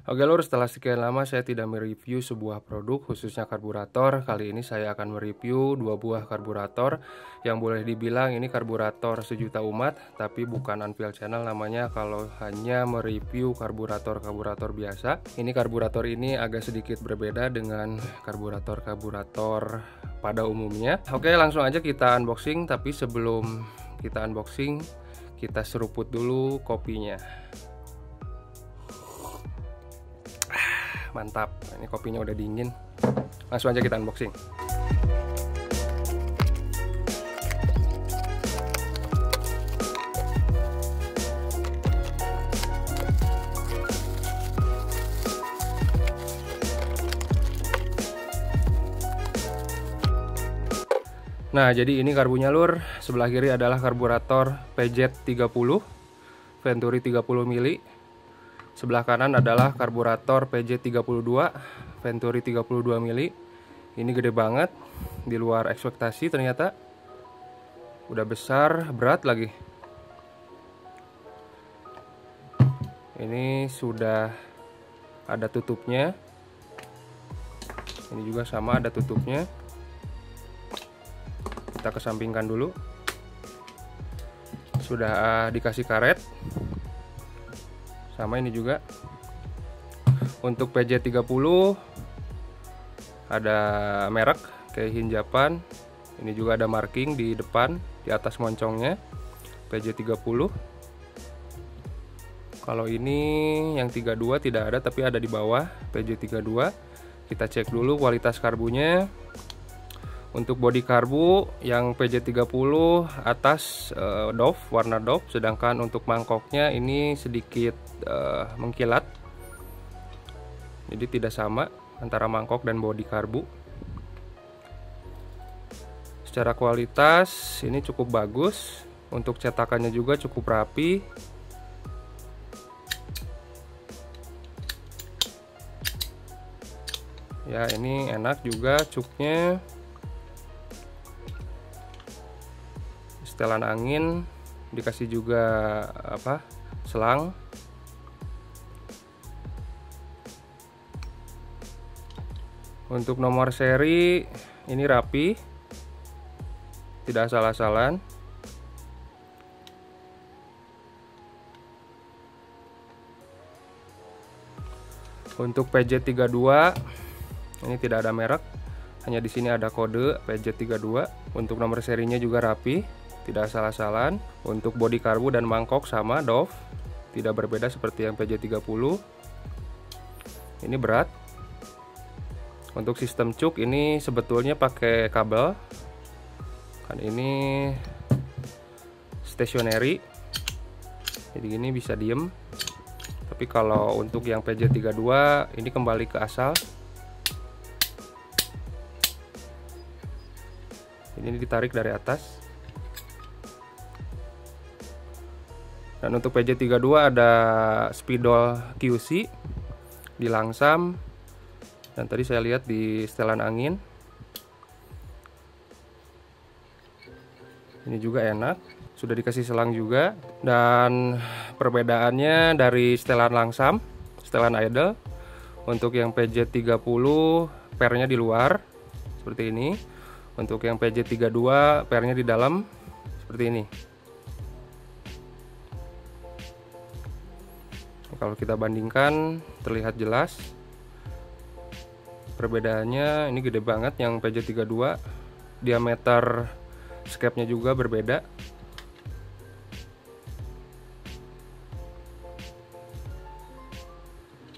Oke lur, setelah sekian lama saya tidak mereview sebuah produk khususnya karburator. Kali ini saya akan mereview dua buah karburator yang boleh dibilang ini karburator sejuta umat, tapi bukan Unveil Channel namanya kalau hanya mereview karburator biasa. Ini karburator ini agak sedikit berbeda dengan karburator pada umumnya. Oke, langsung aja kita unboxing, tapi sebelum kita unboxing kita seruput dulu kopinya. Mantap, ini kopinya udah dingin. Langsung aja kita unboxing. Nah, jadi ini karbunya lur. Sebelah kiri adalah karburator PZ30 Venturi 30 mili. Sebelah kanan adalah karburator PJ32 Venturi 32 mili. Ini gede banget, di luar ekspektasi ternyata. Udah besar, berat lagi. Ini sudah ada tutupnya. Ini juga sama ada tutupnya. Kita kesampingkan dulu. Sudah dikasih karet. Sama ini juga. Untuk PJ30 ada merek Keihin Japan. Ini juga ada marking di depan, di atas moncongnya, PJ30. Kalau ini yang 32 tidak ada, tapi ada di bawah PJ32. Kita cek dulu kualitas karbunya. Untuk bodi karbu yang PJ30 atas doff, warna doff, sedangkan untuk mangkoknya ini sedikit mengkilat. Jadi tidak sama antara mangkok dan bodi karbu. Secara kualitas ini cukup bagus. Untuk cetakannya juga cukup rapi. Ya, ini enak juga cuknya. Setelan angin, dikasih juga selang. Untuk nomor seri ini rapi, tidak asal-asalan. Untuk PJ32 ini tidak ada merek, hanya di sini ada kode PJ32. Untuk nomor serinya juga rapi, tidak asal-asalan. Untuk bodi karbu dan mangkok sama doff, tidak berbeda seperti yang PJ30. Ini berat. Untuk sistem cuk ini sebetulnya pakai kabel. Kan ini stationary, jadi ini bisa diem. Tapi kalau untuk yang PJ32 ini kembali ke asal. Ini ditarik dari atas. Dan untuk PJ32 ada spidol QC di langsam. Dan tadi saya lihat di setelan angin. Ini juga enak. Sudah dikasih selang juga. Dan perbedaannya dari setelan langsam, setelan idle. Untuk yang PJ30 pernya di luar seperti ini. Untuk yang PJ32 pernya di dalam seperti ini. Kalau kita bandingkan terlihat jelas perbedaannya. Ini gede banget yang PJ32. Diameter skepnya juga berbeda.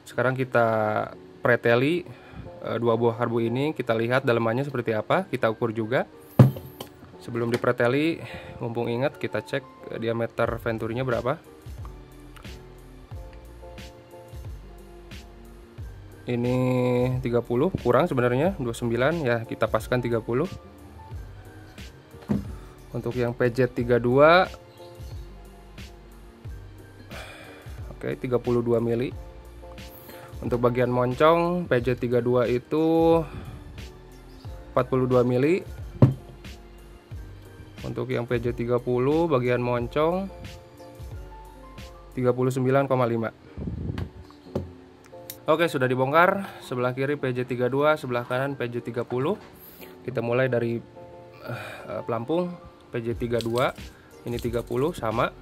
Sekarang kita preteli dua buah karbu ini, kita lihat dalemannya seperti apa, kita ukur juga. Sebelum dipreteli, mumpung ingat, kita cek diameter venturinya berapa. Ini 30, kurang sebenarnya 29, ya kita paskan 30. Untuk yang PJ32 oke, 32 mili. Untuk bagian moncong PJ32 itu 42 mili. Untuk yang PJ30 bagian moncong 39,5. Oke, sudah dibongkar. Sebelah kiri PJ32, sebelah kanan PJ30. Kita mulai dari pelampung PJ32. Ini 30 sama.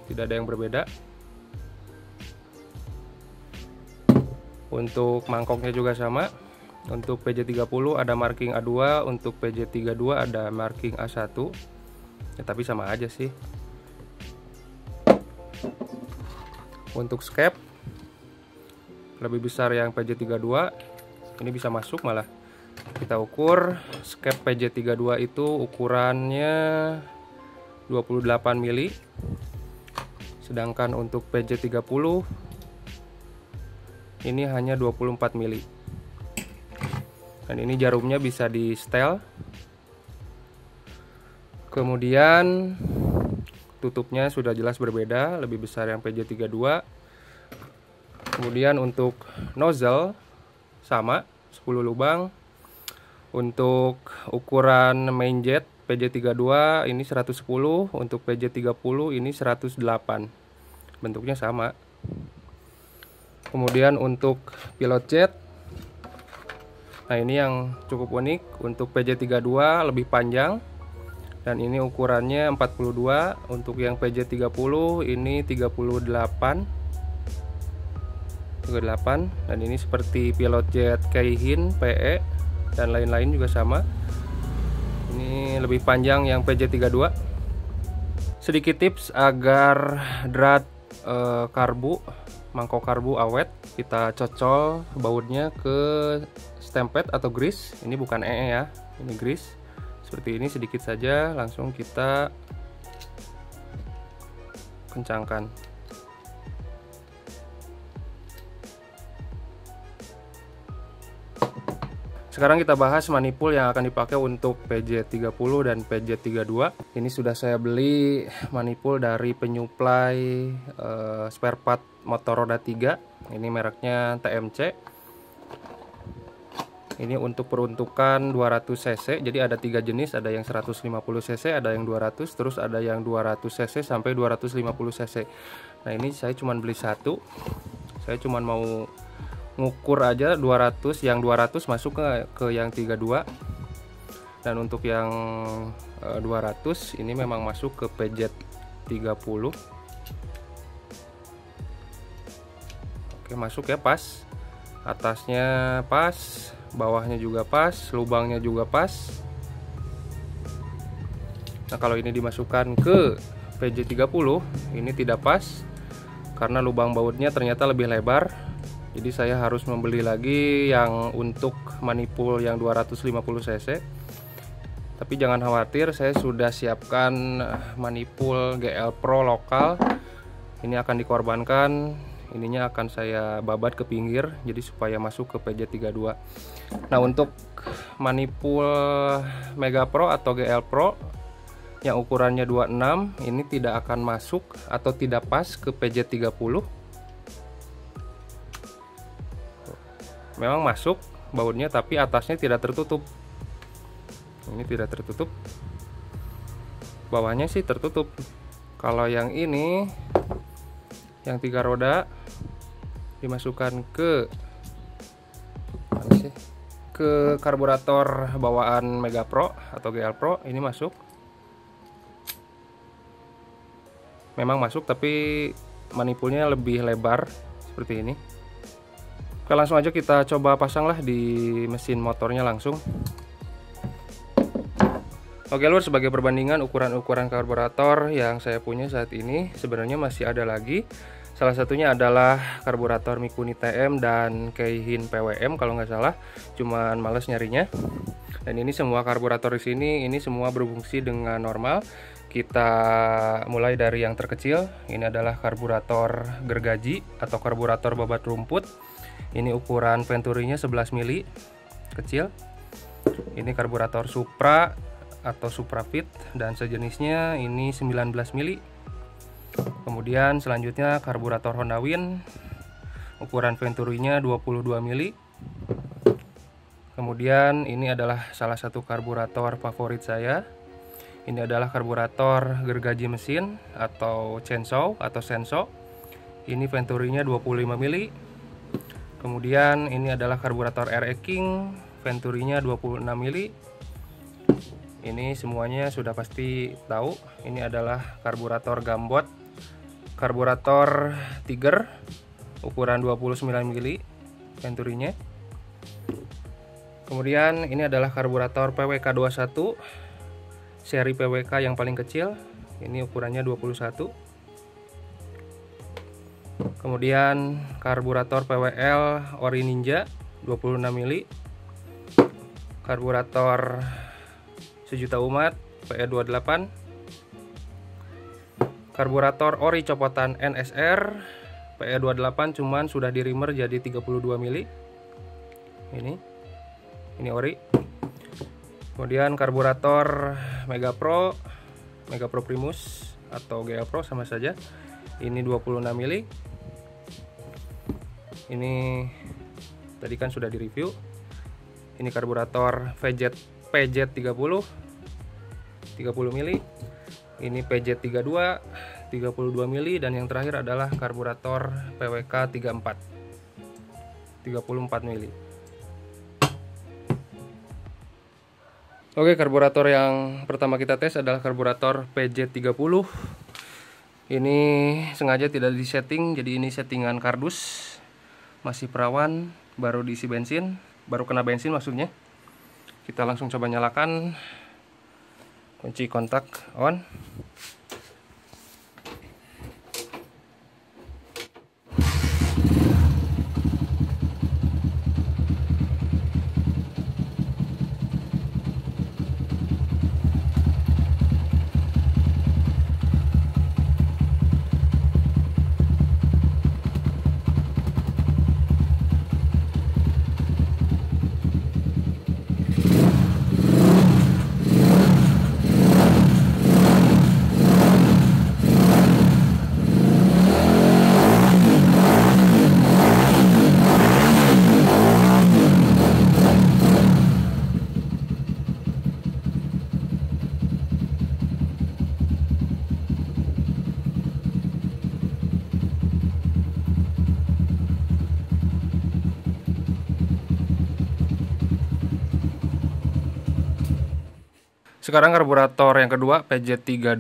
Tidak ada yang berbeda. Untuk mangkoknya juga sama. Untuk PJ30 ada marking A2, untuk PJ32 ada marking A1. Ya, tapi sama aja sih. Untuk skep lebih besar yang PJ32, ini bisa masuk malah. Kita ukur skep PJ32 itu ukurannya 28 mili, sedangkan untuk PJ30 ini hanya 24 mili. Dan ini jarumnya bisa di setel. Kemudian tutupnya sudah jelas berbeda, lebih besar yang PJ32. Kemudian untuk nozzle sama 10 lubang. Untuk ukuran main jet PJ32 ini 110, untuk PJ30 ini 108. Bentuknya sama. Kemudian untuk pilot jet, nah ini yang cukup unik. Untuk PJ32 lebih panjang dan ini ukurannya 42. Untuk yang PJ30 ini 38 dan ini seperti pilot jet Keihin PE dan lain-lain juga sama. Ini lebih panjang yang PJ32. Sedikit tips agar drat mangkok karbu awet, kita cocol bautnya ke stempet atau grease. Ini bukan ya, ini grease. Seperti ini sedikit saja, langsung kita kencangkan. Sekarang kita bahas manifold yang akan dipakai untuk PJ30 dan PJ32. Ini sudah saya beli manifold dari penyuplai spare part motor roda 3. Ini mereknya TMC. Ini untuk peruntukan 200 cc. Jadi ada 3 jenis, ada yang 150 cc, ada yang 200, terus ada yang 200 cc sampai 250 cc. Nah, ini saya cuma beli satu. Saya cuma mau ngukur aja 200, yang 200 masuk ke yang 32. Dan untuk yang 200 ini memang masuk ke PJ30. Oke, masuk ya, pas. Atasnya pas, bawahnya juga pas, lubangnya juga pas. Nah, kalau ini dimasukkan ke PJ30 ini tidak pas karena lubang bautnya ternyata lebih lebar. Jadi saya harus membeli lagi yang untuk manifold yang 250 cc. Tapi jangan khawatir, saya sudah siapkan manifold GL Pro lokal. Ini akan dikorbankan, ininya akan saya babat ke pinggir jadi supaya masuk ke PJ32. Nah, untuk manifold Mega Pro atau GL Pro yang ukurannya 26 ini tidak akan masuk atau tidak pas ke PJ30. Memang masuk bautnya tapi atasnya tidak tertutup. Ini tidak tertutup, bawahnya sih tertutup. Kalau yang ini, yang 3 roda dimasukkan ke mana sih? Ke karburator bawaan Mega Pro atau GL Pro, ini masuk. Memang masuk tapi manifoldnya lebih lebar seperti ini. Oke, langsung aja kita coba pasanglah di mesin motornya langsung. Oke lur, sebagai perbandingan ukuran-ukuran karburator yang saya punya saat ini, sebenarnya masih ada lagi. Salah satunya adalah karburator Mikuni TM dan Keihin PWM kalau nggak salah, cuman males nyarinya. Dan ini semua karburator di sini, ini semua berfungsi dengan normal. Kita mulai dari yang terkecil. Ini adalah karburator gergaji atau karburator babat rumput. Ini ukuran venturinya 11 mili, kecil. Ini karburator Supra atau Suprafit dan sejenisnya, ini 19 mili. Kemudian selanjutnya karburator Honda Win, ukuran venturinya 22 mili. Kemudian ini adalah salah satu karburator favorit saya. Ini adalah karburator gergaji mesin atau chainsaw atau senso. Ini venturinya 25 mili. Kemudian ini adalah karburator RE King, Venturinya 26 mili. Ini semuanya sudah pasti tahu. Ini adalah karburator Gambot, karburator Tiger ukuran 29 mili Venturinya. Kemudian ini adalah karburator PWK 21 seri PWK yang paling kecil. Ini ukurannya 21. Kemudian karburator PWL Ori Ninja 26 mili. Karburator sejuta umat PE28. Karburator Ori copotan NSR PE28, cuman sudah di reamer jadi 32 mili. Ini ori. Kemudian karburator Mega Pro Primus atau GL Pro sama saja. Ini 26 mili. Ini tadi kan sudah di review. Ini karburator PJ30 30 mili. Ini PJ32 32 mili, dan yang terakhir adalah karburator PWK 34 mili. Oke, karburator yang pertama kita tes adalah karburator PJ30. Ini sengaja tidak disetting, jadi ini settingan kardus. Masih perawan, baru diisi bensin, baru kena bensin maksudnya. Kita langsung coba nyalakan. Kunci kontak on. Sekarang karburator yang kedua PJ32.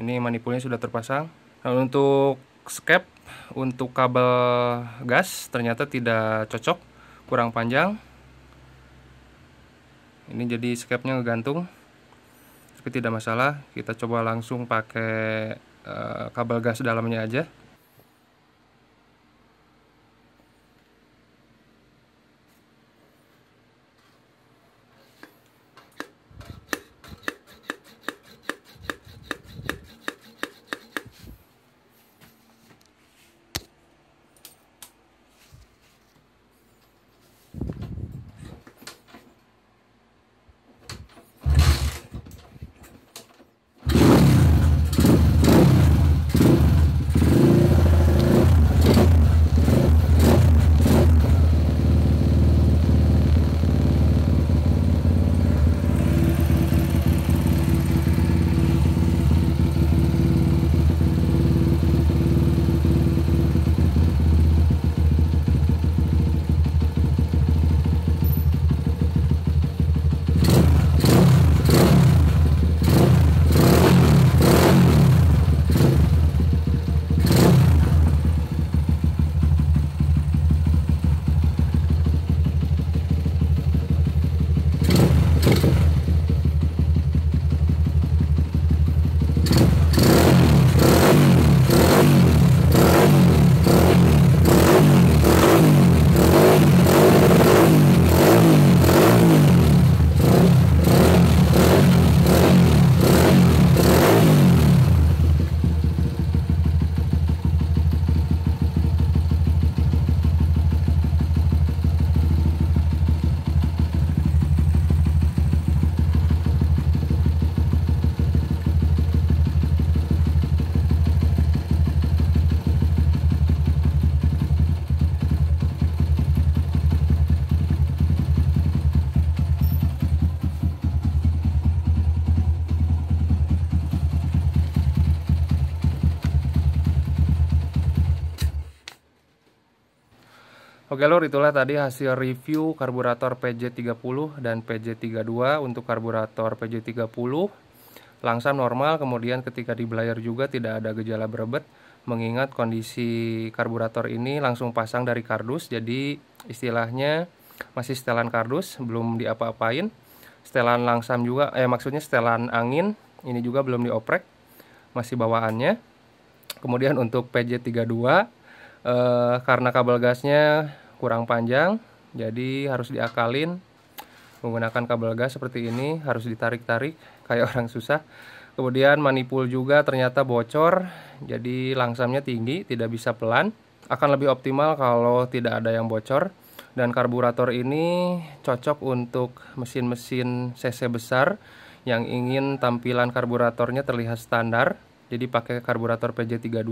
Ini manipulnya sudah terpasang. Nah, untuk skep, untuk kabel gas ternyata tidak cocok, kurang panjang. Ini jadi skepnya ngegantung, tapi tidak masalah. Kita coba langsung pakai kabel gas dalamnya aja. Oke lur, itulah tadi hasil review karburator PJ30 dan PJ32. Untuk karburator PJ30 langsam normal, kemudian ketika di belayer juga tidak ada gejala berebet, mengingat kondisi karburator ini langsung pasang dari kardus, jadi istilahnya masih setelan kardus, belum diapa-apain. Setelan langsam juga, maksudnya setelan angin, ini juga belum dioprek, masih bawaannya. Kemudian untuk PJ32, karena kabel gasnya kurang panjang, jadi harus diakalin menggunakan kabel gas seperti ini, harus ditarik-tarik kayak orang susah. Kemudian manipul juga ternyata bocor, jadi langsamnya tinggi, tidak bisa pelan. Akan lebih optimal kalau tidak ada yang bocor. Dan karburator ini cocok untuk mesin-mesin cc besar yang ingin tampilan karburatornya terlihat standar. Jadi pakai karburator PJ32.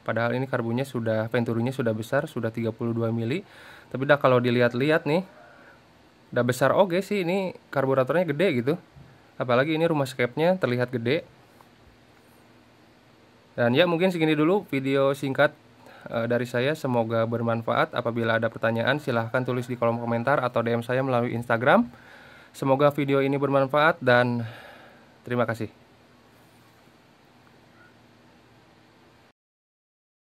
Padahal ini karbunya sudah, venturinya sudah besar, sudah 32 mili. Tapi dah kalau dilihat-lihat nih, udah besar oke sih, ini karburatornya gede gitu. Apalagi ini rumah skepnya terlihat gede. Dan ya mungkin segini dulu video singkat dari saya, semoga bermanfaat. Apabila ada pertanyaan silahkan tulis di kolom komentar atau DM saya melalui Instagram. Semoga video ini bermanfaat dan terima kasih.